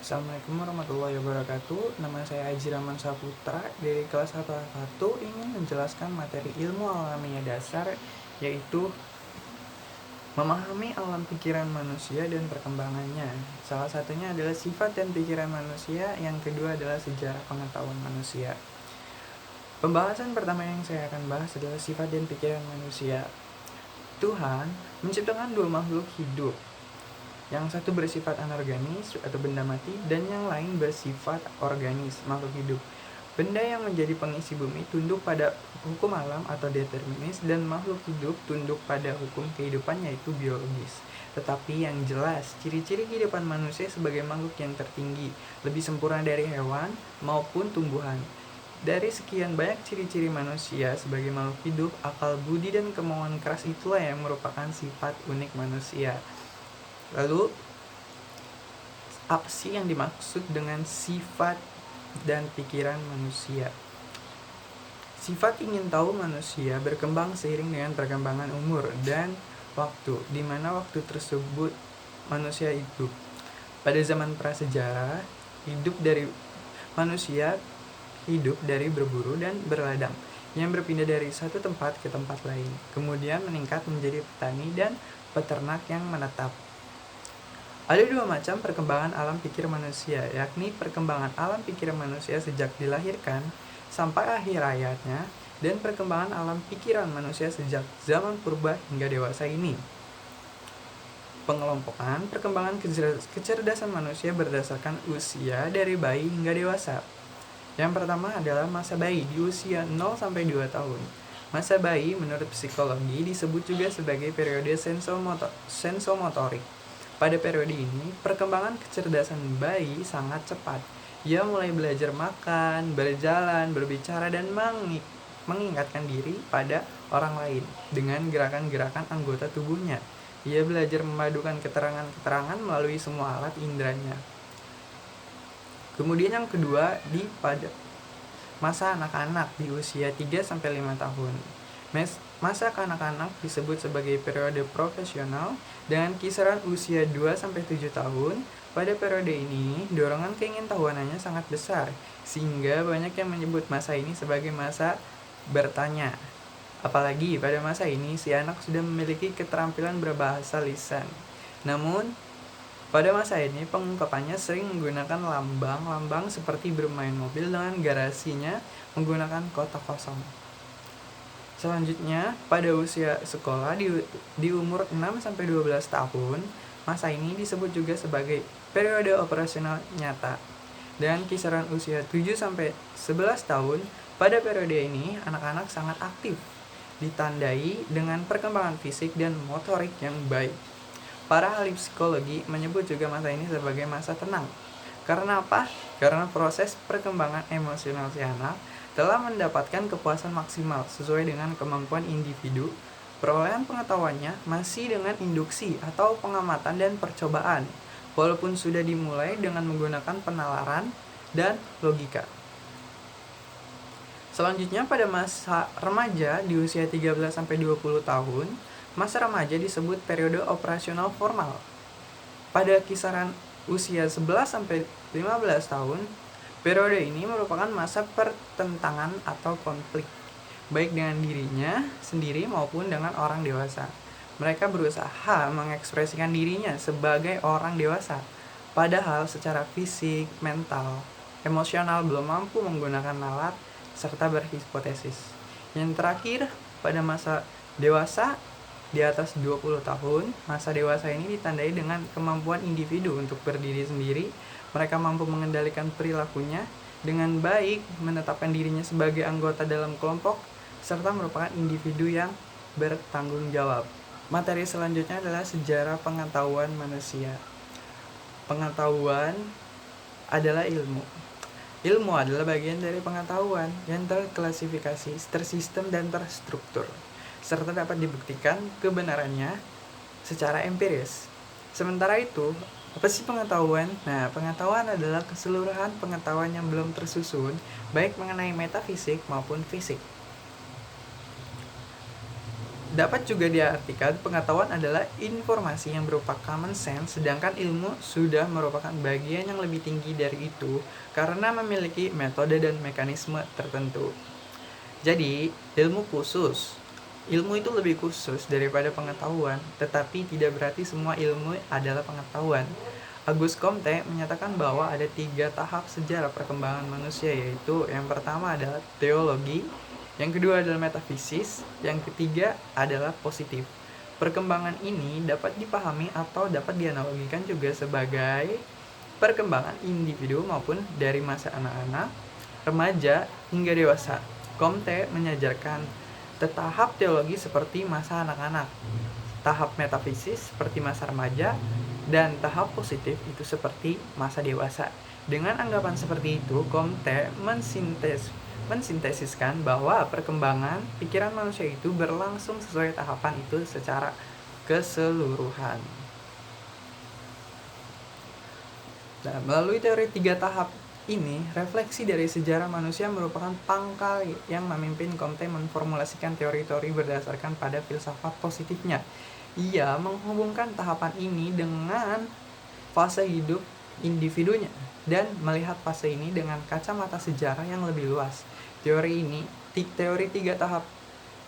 Assalamualaikum warahmatullahi wabarakatuh. Nama saya Aji Rahman Saputra dari kelas 1 ingin menjelaskan materi ilmu alamiah dasar, yaitu memahami alam pikiran manusia dan perkembangannya. Salah satunya adalah sifat dan pikiran manusia, yang kedua adalah sejarah pengetahuan manusia. Pembahasan pertama yang saya akan bahas adalah sifat dan pikiran manusia. Tuhan menciptakan dua makhluk hidup. Yang satu bersifat anorganis atau benda mati, dan yang lain bersifat organis, makhluk hidup. Benda yang menjadi pengisi bumi tunduk pada hukum alam atau determinis, dan makhluk hidup tunduk pada hukum kehidupan, yaitu biologis. Tetapi yang jelas, ciri-ciri kehidupan manusia sebagai makhluk yang tertinggi, lebih sempurna dari hewan maupun tumbuhan. Dari sekian banyak ciri-ciri manusia sebagai makhluk hidup, akal budi dan kemauan keras itulah yang merupakan sifat unik manusia. Lalu, apa sih yang dimaksud dengan sifat dan pikiran manusia? Sifat ingin tahu manusia berkembang seiring dengan perkembangan umur dan waktu, di mana waktu tersebut manusia hidup. Pada zaman prasejarah, manusia hidup dari berburu dan berladang, yang berpindah dari satu tempat ke tempat lain, kemudian meningkat menjadi petani dan peternak yang menetap. Ada dua macam perkembangan alam pikir manusia, yakni perkembangan alam pikir manusia sejak dilahirkan sampai akhir hayatnya, dan perkembangan alam pikiran manusia sejak zaman purba hingga dewasa ini. Pengelompokan perkembangan kecerdasan manusia berdasarkan usia dari bayi hingga dewasa. Yang pertama adalah masa bayi di usia 0-2 tahun. Masa bayi menurut psikologi disebut juga sebagai periode sensomotorik. Pada periode ini, perkembangan kecerdasan bayi sangat cepat. Ia mulai belajar makan, berjalan, berbicara, dan mengingatkan diri pada orang lain dengan gerakan-gerakan anggota tubuhnya. Ia belajar memadukan keterangan-keterangan melalui semua alat inderanya. Kemudian yang kedua, pada masa anak-anak di usia 3-5 tahun. Masa kanak-kanak disebut sebagai periode profesional dengan kisaran usia 2-7 tahun. Pada periode ini, dorongan keingintahuanannya sangat besar, sehingga banyak yang menyebut masa ini sebagai masa bertanya. Apalagi pada masa ini, si anak sudah memiliki keterampilan berbahasa lisan. Namun, pada masa ini pengungkapannya sering menggunakan lambang-lambang seperti bermain mobil dengan garasinya menggunakan kotak kosong. Selanjutnya, pada usia sekolah di umur 6-12 tahun, masa ini disebut juga sebagai periode operasional nyata. Dan kisaran usia 7-11 tahun, pada periode ini anak-anak sangat aktif, ditandai dengan perkembangan fisik dan motorik yang baik. Para ahli psikologi menyebut juga masa ini sebagai masa tenang. Karena apa? Karena proses perkembangan emosional si anak telah mendapatkan kepuasan maksimal sesuai dengan kemampuan individu. Perolehan pengetahuannya masih dengan induksi atau pengamatan dan percobaan, walaupun sudah dimulai dengan menggunakan penalaran dan logika. Selanjutnya, pada masa remaja di usia 13-20 tahun, masa remaja disebut periode operasional formal. Pada kisaran usia 11-15 tahun, periode ini merupakan masa pertentangan atau konflik, baik dengan dirinya sendiri maupun dengan orang dewasa. Mereka berusaha mengekspresikan dirinya sebagai orang dewasa, padahal secara fisik, mental, emosional belum mampu menggunakan nalar serta berhipotesis. Yang terakhir, pada masa dewasa di atas 20 tahun, masa dewasa ini ditandai dengan kemampuan individu untuk berdiri sendiri. Mereka mampu mengendalikan perilakunya dengan baik, menetapkan dirinya sebagai anggota dalam kelompok, serta merupakan individu yang bertanggung jawab. Materi selanjutnya adalah sejarah pengetahuan manusia. Pengetahuan adalah ilmu. Ilmu adalah bagian dari pengetahuan yang terklasifikasi, tersistem, dan terstruktur, serta dapat dibuktikan kebenarannya secara empiris. Sementara itu, apa sih pengetahuan? Nah, pengetahuan adalah keseluruhan pengetahuan yang belum tersusun, baik mengenai metafisik maupun fisik. Dapat juga diartikan pengetahuan adalah informasi yang berupa common sense, sedangkan ilmu sudah merupakan bagian yang lebih tinggi dari itu karena memiliki metode dan mekanisme tertentu. Jadi, ilmu khusus. Ilmu itu lebih khusus daripada pengetahuan, tetapi tidak berarti semua ilmu adalah pengetahuan. Auguste Comte menyatakan bahwa ada 3 tahap sejarah perkembangan manusia, yaitu yang pertama adalah teologi, yang kedua adalah metafisis, yang ketiga adalah positif. Perkembangan ini dapat dipahami atau dapat dianalogikan juga sebagai perkembangan individu maupun dari masa anak-anak, remaja, hingga dewasa. Comte mengajarkan tahap teologi seperti masa anak-anak, tahap metafisis seperti masa remaja, dan tahap positif itu seperti masa dewasa. Dengan anggapan seperti itu, Comte mensintesiskan bahwa perkembangan pikiran manusia itu berlangsung sesuai tahapan itu secara keseluruhan. Nah, melalui teori 3 tahap ini, refleksi dari sejarah manusia merupakan pangkal yang memimpin Comte memformulasikan teori-teori berdasarkan pada filsafat positifnya. Ia menghubungkan tahapan ini dengan fase hidup individunya dan melihat fase ini dengan kacamata sejarah yang lebih luas. Teori 3 tahap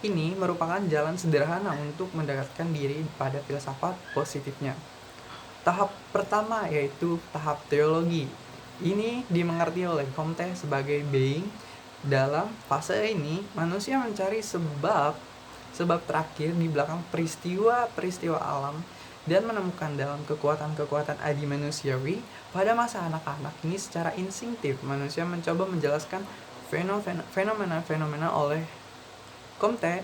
ini merupakan jalan sederhana untuk mendekatkan diri pada filsafat positifnya. Tahap pertama yaitu tahap teologi. Ini dimengerti oleh Comte sebagai being. Dalam fase ini, manusia mencari sebab terakhir di belakang peristiwa-peristiwa alam dan menemukan dalam kekuatan-kekuatan adi manusiawi. Pada masa anak-anak ini secara instinktif, manusia mencoba menjelaskan fenomena-fenomena oleh Comte.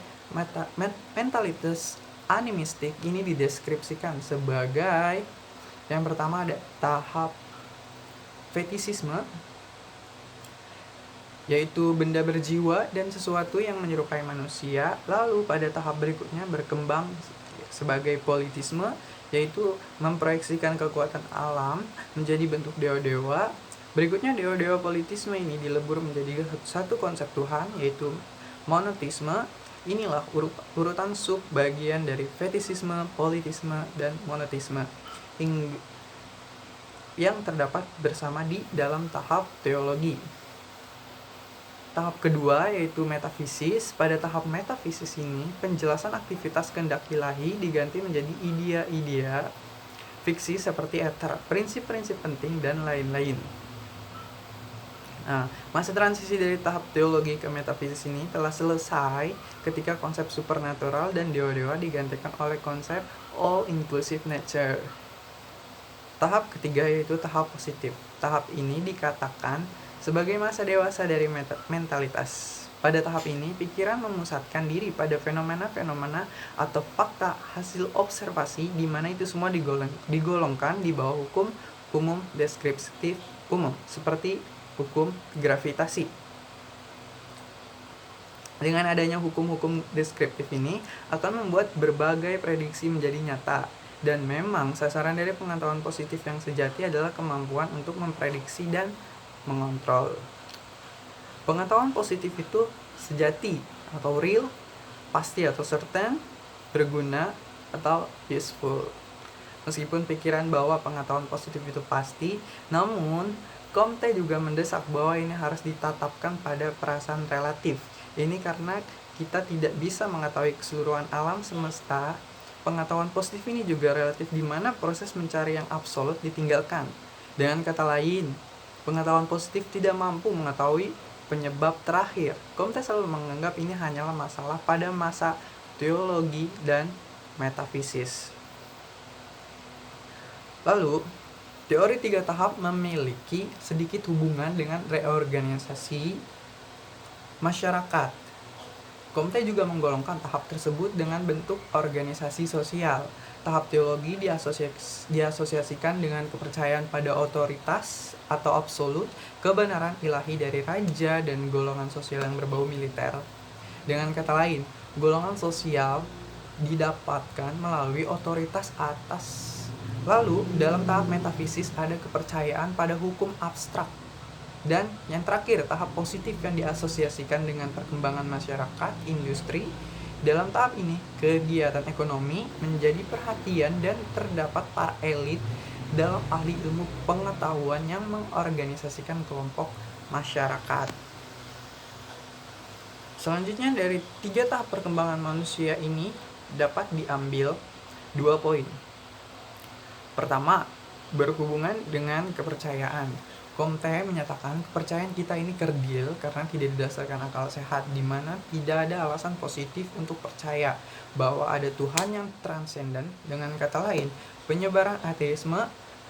Mentalitas animistik ini dideskripsikan sebagai yang pertama ada tahap fetisisme, yaitu benda berjiwa dan sesuatu yang menyerupai manusia. Lalu pada tahap berikutnya berkembang sebagai politisme, yaitu memproyeksikan kekuatan alam menjadi bentuk dewa-dewa. Berikutnya dewa-dewa politisme ini dilebur menjadi satu konsep Tuhan, yaitu monoteisme. Inilah urutan sub bagian dari fetisisme, politisme, dan monoteisme yang terdapat bersama di dalam tahap teologi. Tahap kedua yaitu metafisis. Pada tahap metafisis ini, penjelasan aktivitas kehendak ilahi diganti menjadi idea-idea fiksi seperti eter, prinsip-prinsip penting, dan lain-lain. Nah, masa transisi dari tahap teologi ke metafisis ini telah selesai ketika konsep supernatural dan dewa-dewa digantikan oleh konsep all-inclusive nature. Tahap ketiga yaitu tahap positif. Tahap ini dikatakan sebagai masa dewasa dari mentalitas. Pada tahap ini, pikiran memusatkan diri pada fenomena-fenomena atau fakta hasil observasi, di mana itu semua digolongkan di bawah hukum umum deskriptif umum, seperti hukum gravitasi. Dengan adanya hukum-hukum deskriptif ini akan membuat berbagai prediksi menjadi nyata. Dan memang sasaran dari pengetahuan positif yang sejati adalah kemampuan untuk memprediksi dan mengontrol. Pengetahuan positif itu sejati atau real, pasti atau certain, berguna atau useful. Meskipun pikiran bahwa pengetahuan positif itu pasti, namun Comte juga mendesak bahwa ini harus ditatapkan pada perasaan relatif. Ini karena kita tidak bisa mengetahui keseluruhan alam semesta. Pengetahuan positif ini juga relatif, di mana proses mencari yang absolut ditinggalkan. Dengan kata lain, pengetahuan positif tidak mampu mengetahui penyebab terakhir. Comte selalu menganggap ini hanyalah masalah pada masa teologi dan metafisis. Lalu, teori 3 tahap memiliki sedikit hubungan dengan reorganisasi masyarakat. Comte juga menggolongkan tahap tersebut dengan bentuk organisasi sosial. Tahap teologi diasosiasikan dengan kepercayaan pada otoritas atau absolut, kebenaran ilahi dari raja, dan golongan sosial yang berbau militer. Dengan kata lain, golongan sosial didapatkan melalui otoritas atas. Lalu, dalam tahap metafisis ada kepercayaan pada hukum abstrak. Dan yang terakhir, tahap positif yang diasosiasikan dengan perkembangan masyarakat, industri, Dalam tahap ini, kegiatan ekonomi menjadi perhatian dan terdapat para elit dalam ahli ilmu pengetahuan yang mengorganisasikan kelompok masyarakat. Selanjutnya, dari 3 tahap perkembangan manusia ini dapat diambil 2 poin. Pertama, berhubungan dengan kepercayaan. Comte menyatakan kepercayaan kita ini kerdil karena tidak didasarkan akal sehat, di mana tidak ada alasan positif untuk percaya bahwa ada Tuhan yang transenden. Dengan kata lain, penyebaran ateisme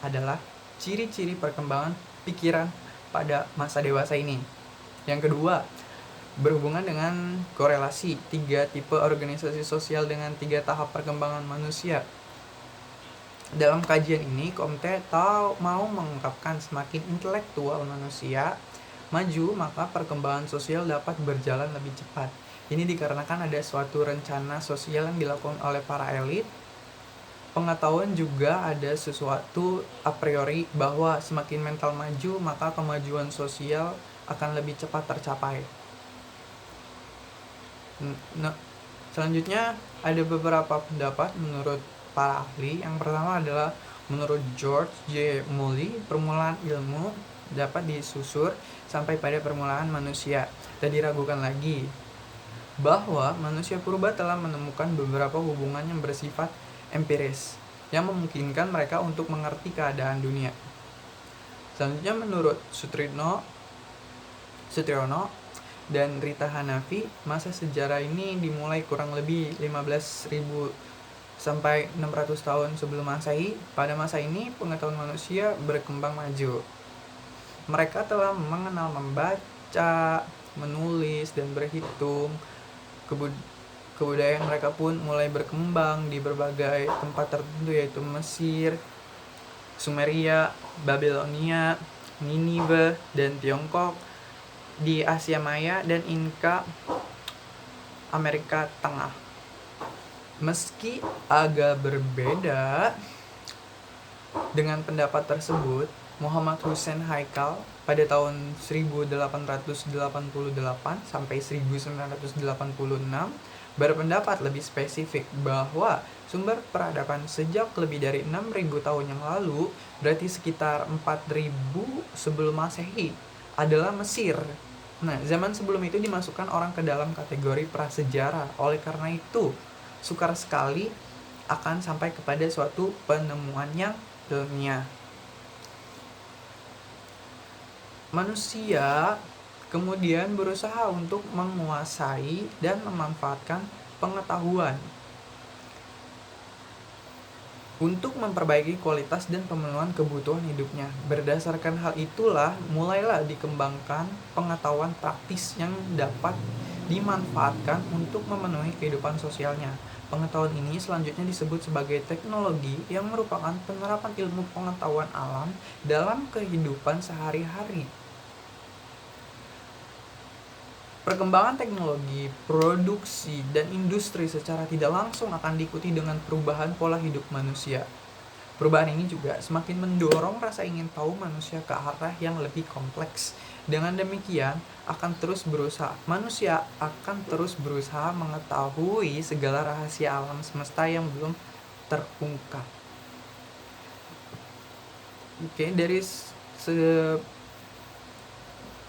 adalah ciri-ciri perkembangan pikiran pada masa dewasa ini. Yang kedua, berhubungan dengan korelasi 3 tipe organisasi sosial dengan 3 tahap perkembangan manusia. Dalam kajian ini, Comte mau mengungkapkan semakin intelektual manusia maju, maka perkembangan sosial dapat berjalan lebih cepat. Ini dikarenakan ada suatu rencana sosial yang dilakukan oleh para elit. Pengetahuan juga ada sesuatu a priori bahwa semakin mental maju, maka kemajuan sosial akan lebih cepat tercapai. Selanjutnya, ada beberapa pendapat menurut para ahli. Yang pertama adalah menurut George J. Molly, permulaan ilmu dapat disusur sampai pada permulaan manusia. Dan diragukan lagi bahwa manusia purba telah menemukan beberapa hubungan yang bersifat empiris yang memungkinkan mereka untuk mengerti keadaan dunia. Selanjutnya, menurut Sutriono dan Rita Hanafi, masa sejarah ini dimulai kurang lebih 15.000 sampai 600 tahun sebelum Masehi. Pada masa ini, pengetahuan manusia berkembang maju. Mereka telah mengenal membaca, menulis, dan berhitung. Kebudayaan mereka pun mulai berkembang di berbagai tempat tertentu, yaitu Mesir, Sumeria, Babilonia, Niniwe, dan Tiongkok, di Asia Maya, dan Inka, Amerika Tengah. Meski agak berbeda dengan pendapat tersebut, Muhammad Hussein Haikal pada tahun 1888 sampai 1986 berpendapat lebih spesifik bahwa sumber peradaban sejak lebih dari 6.000 tahun yang lalu, berarti sekitar 4.000 sebelum Masehi, adalah Mesir. Nah, zaman sebelum itu dimasukkan orang ke dalam kategori prasejarah. Oleh karena itu, sukar sekali akan sampai kepada suatu penemuan yang ilmiah. Manusia kemudian berusaha untuk menguasai dan memanfaatkan pengetahuan untuk memperbaiki kualitas dan pemenuhan kebutuhan hidupnya. Berdasarkan hal itulah mulailah dikembangkan pengetahuan praktis yang dapat dimanfaatkan untuk memenuhi kehidupan sosialnya. Pengetahuan ini selanjutnya disebut sebagai teknologi, yang merupakan penerapan ilmu pengetahuan alam dalam kehidupan sehari-hari. Perkembangan teknologi, produksi, dan industri secara tidak langsung akan diikuti dengan perubahan pola hidup manusia. Perubahan ini juga semakin mendorong rasa ingin tahu manusia ke arah yang lebih kompleks. Dengan demikian, manusia akan terus berusaha mengetahui segala rahasia alam semesta yang belum terungkap. Oke,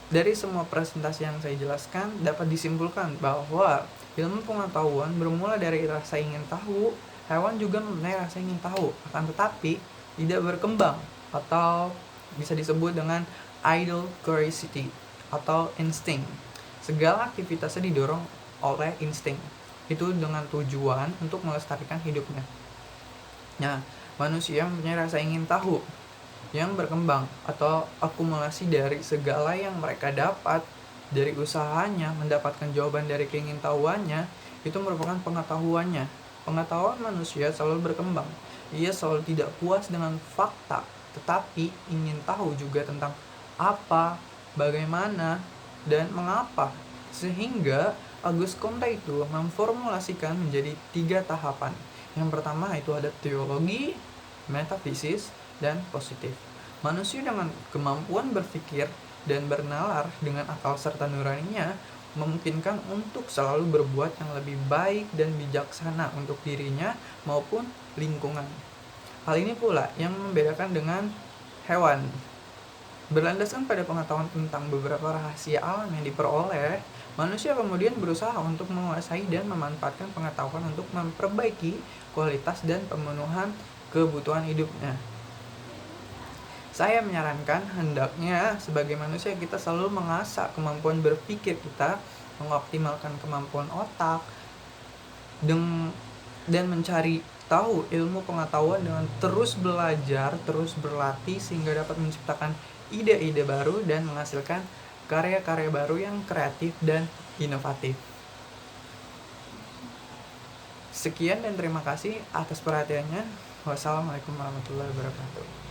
dari semua presentasi yang saya jelaskan dapat disimpulkan bahwa ilmu pengetahuan bermula dari rasa ingin tahu. Hewan juga mempunyai rasa ingin tahu, akan tetapi tidak berkembang, atau bisa disebut dengan idle curiosity atau insting. Segala aktivitasnya didorong oleh insting, itu dengan tujuan untuk melestarikan hidupnya. Nah, manusia mempunyai rasa ingin tahu yang berkembang atau akumulasi dari segala yang mereka dapat dari usahanya mendapatkan jawaban dari keingintahuannya. Itu merupakan pengetahuannya. Pengetahuan manusia selalu berkembang. Ia selalu tidak puas dengan fakta, tetapi ingin tahu juga tentang apa, bagaimana, dan mengapa. Sehingga Auguste Comte itu memformulasikan menjadi 3 tahapan. Yang pertama itu ada teologi, metafisis, dan positif. Manusia dengan kemampuan berpikir dan bernalar dengan akal serta nuraninya memungkinkan untuk selalu berbuat yang lebih baik dan bijaksana untuk dirinya maupun lingkungan. Hal ini pula yang membedakan dengan hewan. Berlandaskan pada pengetahuan tentang beberapa rahasia alam yang diperoleh, manusia kemudian berusaha untuk menguasai dan memanfaatkan pengetahuan untuk memperbaiki kualitas dan pemenuhan kebutuhan hidupnya. Saya menyarankan hendaknya sebagai manusia kita selalu mengasah kemampuan berpikir kita, mengoptimalkan kemampuan otak, dan mencari tahu ilmu pengetahuan dengan terus belajar, terus berlatih sehingga dapat menciptakan ide-ide baru dan menghasilkan karya-karya baru yang kreatif dan inovatif. Sekian dan terima kasih atas perhatiannya. Wassalamualaikum warahmatullahi wabarakatuh.